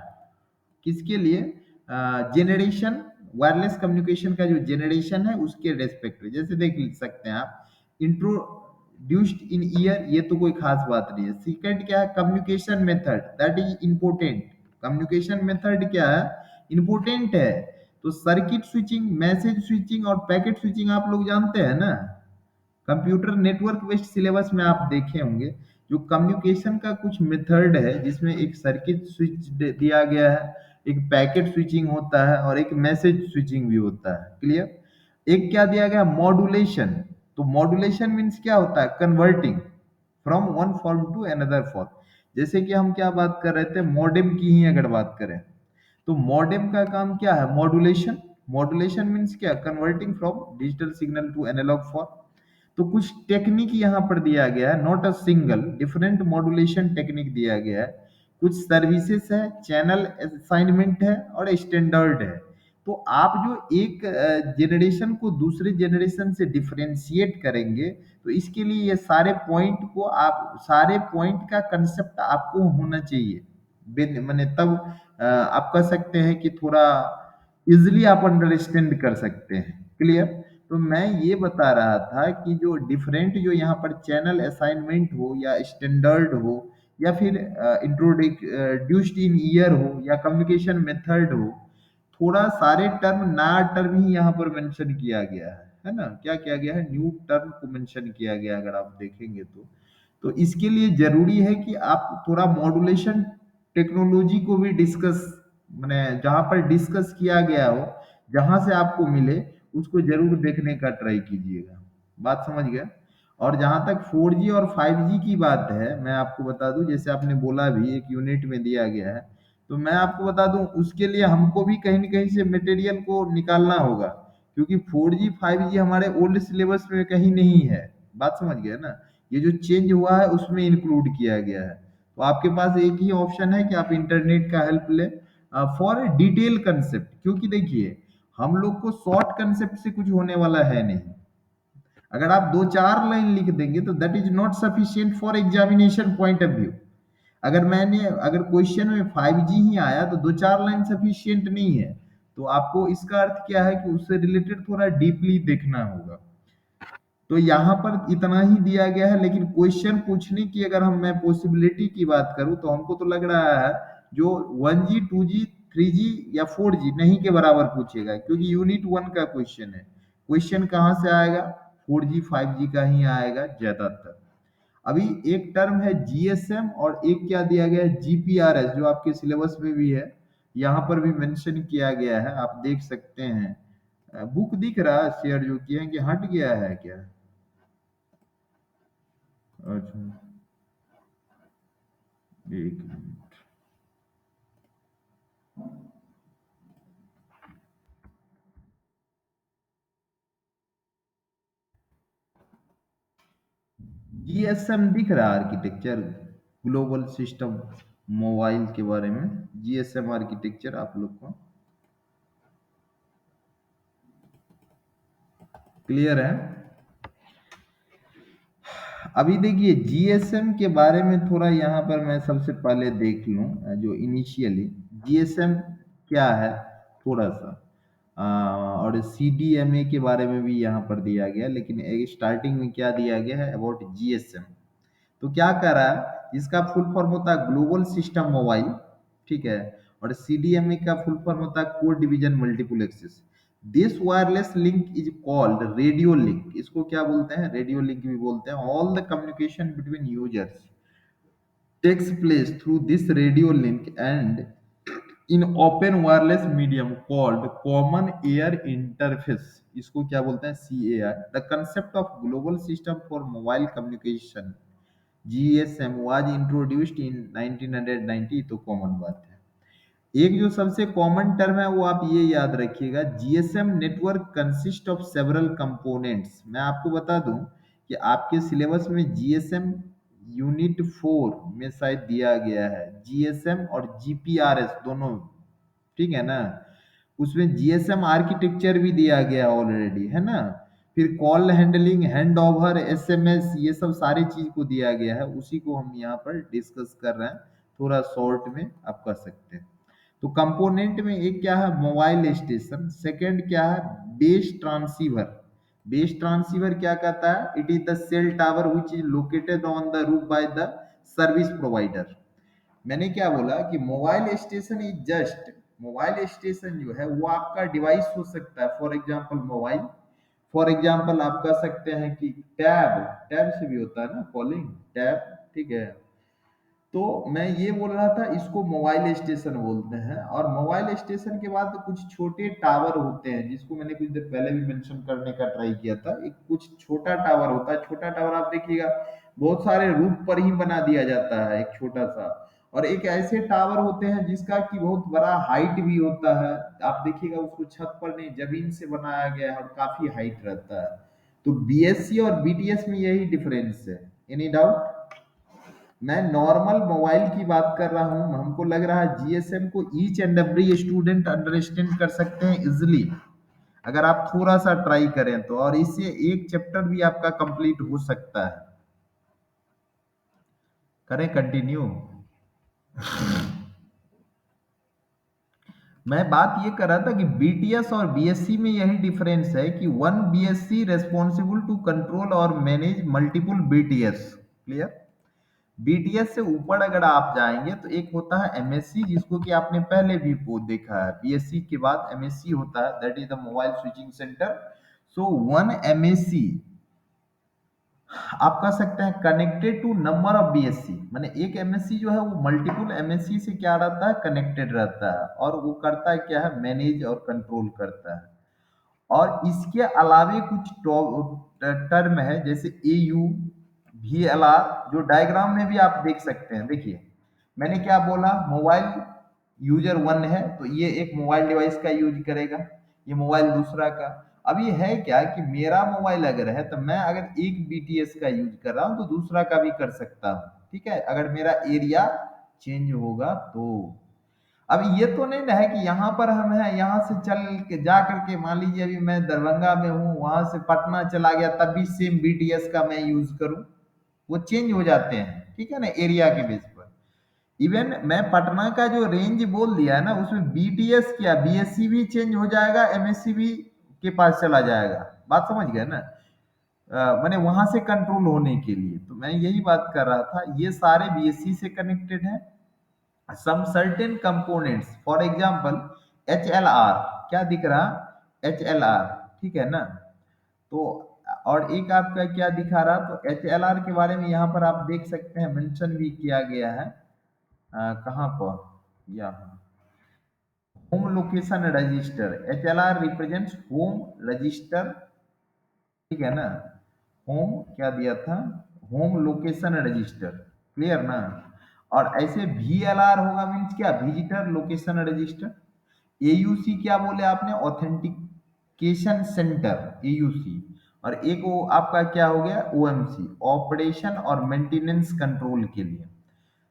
किसके लिए, जेनरेशन, वायरलेस कम्युनिकेशन का जो जेनरेशन है उसके रेस्पेक्ट में, जैसे देख सकते हैं आप, इंट्रोड्यूस्ड इन ईयर, ये तो कोई खास बात नहीं है। सेकंड क्या है, communication method, that is important. Communication method क्या है, इंपॉर्टेंट है। तो सर्किट स्विचिंग, मैसेज स्विचिंग और पैकेट स्विचिंग आप लोग जानते हैं ना। कंप्यूटर नेटवर्क बेस्ड सिलेबस में आप देखे होंगे, जो कम्युनिकेशन का कुछ मेथड है जिसमें एक सर्किट स्विच दिया गया है, एक पैकेट स्विचिंग होता है और एक मैसेज स्विचिंग भी होता है। क्लियर। एक क्या दिया गया, मॉड्यूलेशन। तो मॉड्यूलेशन मीन्स क्या होता है, converting from one form to another form. जैसे कि हम क्या बात कर रहे थे, मॉडेम की ही अगर बात करें, तो मॉडेम का काम क्या है, मॉड्यूलेशन। मॉड्यूलेशन मीन्स क्या, converting from digital signal to analog form. तो कुछ टेक्निक यहाँ पर दिया गया है, not a single, different modulation technique दिया गया है। कुछ सर्विसेज है, चैनल असाइनमेंट है और स्टैंडर्ड है। तो आप जो एक जनरेशन को दूसरे जनरेशन से डिफरेंशिएट करेंगे, तो इसके लिए ये सारे पॉइंट को आप, सारे पॉइंट का कंसेप्ट आपको होना चाहिए। मैंने तब आप कह सकते हैं कि थोड़ा इजिली आप अंडरस्टैंड कर सकते हैं। क्लियर। तो मैं ये बता रहा था कि जो डिफरेंट, जो यहाँ पर चैनल असाइनमेंट हो या स्टैंडर्ड हो या फिर इंट्रोड्यूस्ड इन ईयर हो या कम्युनिकेशन मेथड हो, थोड़ा सारे टर्म, नया टर्म ही यहाँ पर मेंशन किया गया है ना। क्या किया गया है, न्यू टर्म को मेंशन किया गया है, अगर आप देखेंगे तो इसके लिए जरूरी है कि आप थोड़ा मॉड्यूलेशन टेक्नोलॉजी को भी डिस्कस, मैंने जहां पर डिस्कस किया गया हो, जहां से आपको मिले, उसको जरूर देखने का ट्राई कीजिएगा। बात समझ गए। और जहां तक 4G और 5G की बात है, मैं आपको बता दूं, जैसे आपने बोला भी एक यूनिट में दिया गया है, तो मैं आपको बता दूं उसके लिए हमको भी कहीं न कहीं से मटेरियल को निकालना होगा, क्योंकि 4G 5G हमारे ओल्ड सिलेबस में कहीं नहीं है। बात समझ गए ना। ये जो चेंज हुआ है उसमें इंक्लूड किया गया है। तो आपके पास एक ही ऑप्शन है कि आप इंटरनेट का हेल्प लें फॉर डिटेल कंसेप्ट, क्योंकि देखिए हम लोग को शॉर्ट कंसेप्ट से कुछ होने वाला है नहीं। अगर आप दो चार लाइन लिख देंगे तो that is not sufficient for examination point of view. अगर क्वेश्चन में 5G ही आया तो दो चार लाइन सफिशिएंट नहीं है। तो आपको इसका अर्थ क्या है कि उससे रिलेटेड थोड़ा डीपली देखना होगा। तो यहाँ पर इतना ही दिया गया है, लेकिन क्वेश्चन पूछने की अगर मैं पॉसिबिलिटी की बात करूँ तो हमको तो लग रहा है जो 1G 2G 3G या 4G नहीं के बराबर पूछेगा, क्योंकि यूनिट 1 का क्वेश्चन है। क्वेश्चन कहाँ से आएगा, 4G 5G का ही आएगा ज्यादातर। अभी एक टर्म है GSM और एक क्या दिया गया है, GPRS, जो आपके सिलेबस में भी है, यहाँ पर भी मेंशन किया गया है, आप देख सकते हैं। बुक दिख रहा है शेयर जो किए हैं कि हट गया है क्या? अच्छा, एक मिनट। GSM दिख रहा है, आर्किटेक्चर ग्लोबल सिस्टम मोबाइल के बारे में, GSM आर्किटेक्चर आप लोग को क्लियर है। अभी देखिए GSM के बारे में थोड़ा यहाँ पर मैं सबसे पहले देख लूँ, जो इनिशियली GSM क्या है थोड़ा सा, और CDMA के बारे में भी यहाँ पर दिया गया, लेकिन एक स्टार्टिंग में क्या दिया गया है अबाउट GSM। तो क्या कर रहा है, इसका फुल फॉर्म होता है ग्लोबल सिस्टम मोबाइल, ठीक है। और CDMA का फुल फॉर्म होता है code division multiple access. This wireless link is called radio link, इसको क्या बोलते हैं, रेडियो लिंक भी बोलते हैं। All the communication between users takes place through this radio link and in open wireless medium called common air interface, इसको क्या बोलते हैं, CAI। the concept of global system for mobile communication GSM was introduced in 1990, तो common बात है। एक जो सबसे कॉमन टर्म है वो आप ये याद रखिएगा, GSM network consist of several components. मैं आपको बता दूं कि आपके सिलेबस में GSM यूनिट 4 में शायद दिया गया है, GSM और GPRS दोनों, ठीक है ना। उसमें GSM आर्किटेक्चर भी दिया गया ऑलरेडी, है ना। फिर call handling, hand over, SMS, ये सब सारी चीज को दिया गया है, उसी को हम यहाँ पर डिस्कस कर रहे हैं, थोड़ा शॉर्ट में आप कर सकते हैं। तो कंपोनेंट में एक क्या है, मोबाइल स्टेशन, सेकंड क्या है, बेस ट्रांसीवर। बेस ट्रांसीवर क्या कहता है, it is the cell tower which is located on the roof by the service provider. मैंने क्या बोला कि mobile station is just, mobile station जो है वो आपका डिवाइस हो सकता है, for example mobile, for example आप कह सकते हैं कि टैब, टैब से भी होता है ना कॉलिंग, टैब, ठीक है। तो मैं ये बोल रहा था इसको मोबाइल स्टेशन बोलते हैं, और मोबाइल स्टेशन के बाद कुछ छोटे टावर होते हैं जिसको मैंने कुछ देर पहले भी मेंशन करने का ट्राई किया था। एक कुछ छोटा टावर होता है, छोटा टावर आप देखिएगा बहुत सारे रूफ पर ही बना दिया जाता है एक छोटा सा, और एक ऐसे टावर होते हैं जिसका कि बहुत बड़ा हाइट भी होता है, आप देखिएगा उसको छत पर नहीं जमीन से बनाया गया है और काफी हाइट रहता है। तो बीएससी और बीटीएस में यही डिफरेंस है। Any doubt? मैं नॉर्मल मोबाइल की बात कर रहा हूं, हमको लग रहा है जीएसएम को each and every student understand कर सकते हैं इजिली, अगर आप थोड़ा सा ट्राई करें तो, और इससे एक चैप्टर भी आपका कंप्लीट हो सकता है। करें कंटिन्यू? मैं बात ये कर रहा था कि बीटीएस और बीएससी में यही डिफरेंस है कि one BSC responsible to control और manage multiple BTS. Clear? BTS से ऊपर अगर आप जाएंगे तो एक होता है एमएससी, जिसको कि आपने पहले भी देखा है, बीएससी के बाद एमएससी होता है, that is the mobile switching centre. So one MSC आप कह सकते हैं connected to number of BSC, माने एक एमएससी जो है वो मल्टीपल एमएससी से क्या रहता है, कनेक्टेड रहता है, और वो करता है क्या है, मैनेज और कंट्रोल करता है। और इसके अलावे कुछ टर्म है जैसे एयू, वीएलआर, जो डायग्राम में भी आप देख सकते हैं। देखिए मैंने क्या बोला, मोबाइल यूजर वन है तो ये एक मोबाइल डिवाइस का यूज करेगा, ये मोबाइल दूसरा का। अब ये है क्या कि मेरा मोबाइल अगर है तो मैं अगर एक बीटीएस का यूज कर रहा हूं तो दूसरा का भी कर सकता हूं, ठीक है, अगर मेरा एरिया चेंज होगा तो। अब ये तो नहीं ना है कि यहाँ पर हम हैं, यहाँ से चल के जा करके, मान लीजिए अभी मैं दरभंगा में हूँ, वहां से पटना चला गया तब भी सेम बीटीएस का मैं यूज करूँ, वो चेंज हो जाते हैं, ठीक है ना, एरिया के बेस पर। इवन मैं पटना का जो रेंज बोल दिया है ना, उसमें बीटीएस क्या बीएससी भी चेंज हो जाएगा, एमएससी भी के पास चला जाएगा, बात समझ गए ना। मैंने वहां से कंट्रोल होने के लिए, तो मैं यही बात कर रहा था, ये सारे बीएससी से कनेक्टेड हैं। some certain components, for example HLR, क्या दिख रहा, HLR, ठीक है ना। तो और एक आपका क्या दिखा रहा, तो HLR के बारे में यहाँ पर आप देख सकते हैं मेंशन भी किया गया है, कहाँ पर, यहाँ home location register, HLR represents home register, ठीक है ना, होम क्या दिया था, होम लोकेशन रजिस्टर, क्लियर ना। और ऐसे VLR होगा मीन्स क्या, विजिटर लोकेशन रजिस्टर। एयूसी क्या बोले आपने, ऑथेंटिकेशन सेंटर, एयूसी। और एक वो आपका क्या हो गया, ओएमसी, ऑपरेशन और मेंटेनेंस कंट्रोल के लिए।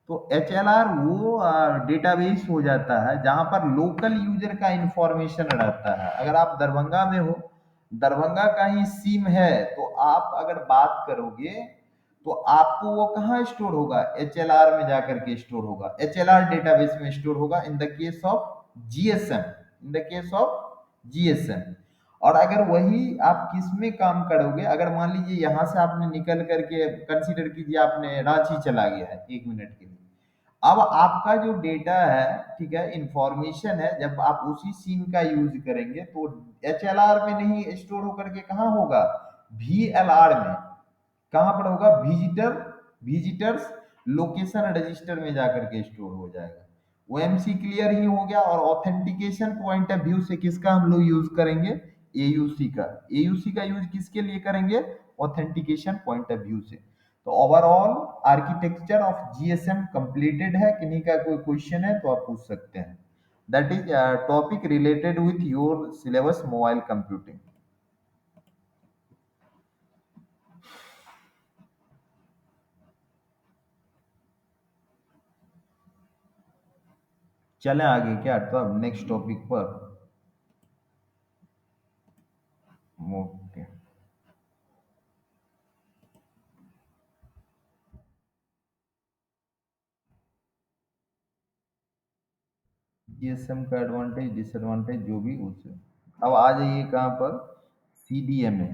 तो एचएलआर वो डेटाबेस हो जाता है जहां पर लोकल यूजर का इंफॉर्मेशन रहता है। अगर आप दरभंगा में हो, दरभंगा का ही सिम है, तो आप अगर बात करोगे तो आपको वो कहाँ स्टोर होगा, एचएलआर में जाकर के स्टोर होगा, एचएलआर डेटाबेस में स्टोर होगा इन the case of GSM, in the case of GSM. और अगर वही आप किस में काम करोगे, अगर मान लीजिए यहाँ से आपने निकल करके, कंसीडर कीजिए आपने रांची चला गया है 1 मिनट के लिए, अब आपका जो डेटा है, ठीक है, इंफॉर्मेशन है, जब आप उसी सिम का यूज करेंगे तो एचएलआर में नहीं स्टोर होकर के कहाँ होगा, वीएलआर में, कहां पर होगा, विजिटर्स लोकेशन रजिस्टर में जाकर के स्टोर हो जाएगा। ओएमसी क्लियर ही हो गया। और ऑथेंटिकेशन पॉइंट ऑफ व्यू से किसका हम लोग यूज करेंगे, एयूसी का। एयूसी का यूज किसके लिए करेंगे, ऑथेंटिकेशन पॉइंट ऑफ व्यू से। तो overall architecture of GSM completed है कि नहीं, का कोई क्वेश्चन है तो आप पूछ सकते हैं। That is topic related with your syllabus mobile computing. चलें आगे क्या, तो अब नेक्स्ट टॉपिक पर। ओके। जीएसएम का एडवांटेज डिसएडवांटेज जो भी उसे। अब आ जाइए कहाँ पर, सीडीएमए।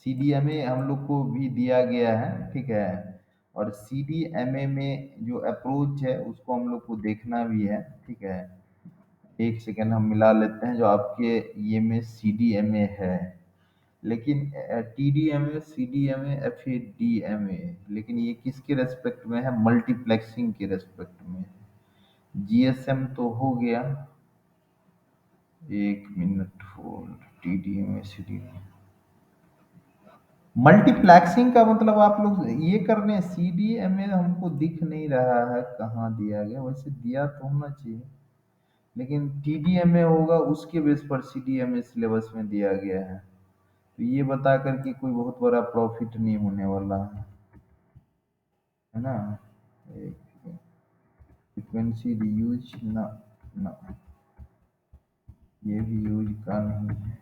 सीडीएमए हम लोग को भी दिया गया है, ठीक है। और सीडीएमए में जो अप्रोच है उसको हम लोग को देखना भी है, ठीक है। एक सेकेंड हम मिला लेते हैं जो आपके ये में सीडीएमए है। लेकिन टीडीएमए, सीडीएमए, एफएडीएमए, लेकिन ये किसके रेस्पेक्ट में है? मल्टीप्लेक्सिंग के रेस्पेक्ट में। जीएसएम तो हो गया, एक minute hold. TDMA, CDMA, multiplexing का मतलब आप लोग ये कर रहे हैं। सीडीएमए हमको दिख नहीं रहा है कहाँ दिया गया, वैसे दिया तो होना चाहिए, लेकिन टीडीएमए होगा उसके बेस पर सीडीएमए सिलेबस में दिया गया है। तो ये बता करके कोई बहुत बड़ा प्रॉफिट नहीं होने वाला है ना। फ्रिक्वेंसी रीयूज ना, ना, ये भी यूज का नहीं है।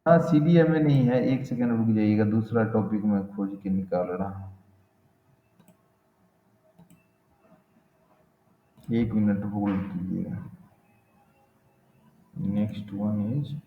हाँ, सीडीएमए नहीं है। एक सेकंड रुक जाइएगा, दूसरा टॉपिक मैं खोज के निकाल रहा हूँ। एक मिनट होल्ड कीजिएगा। Next one is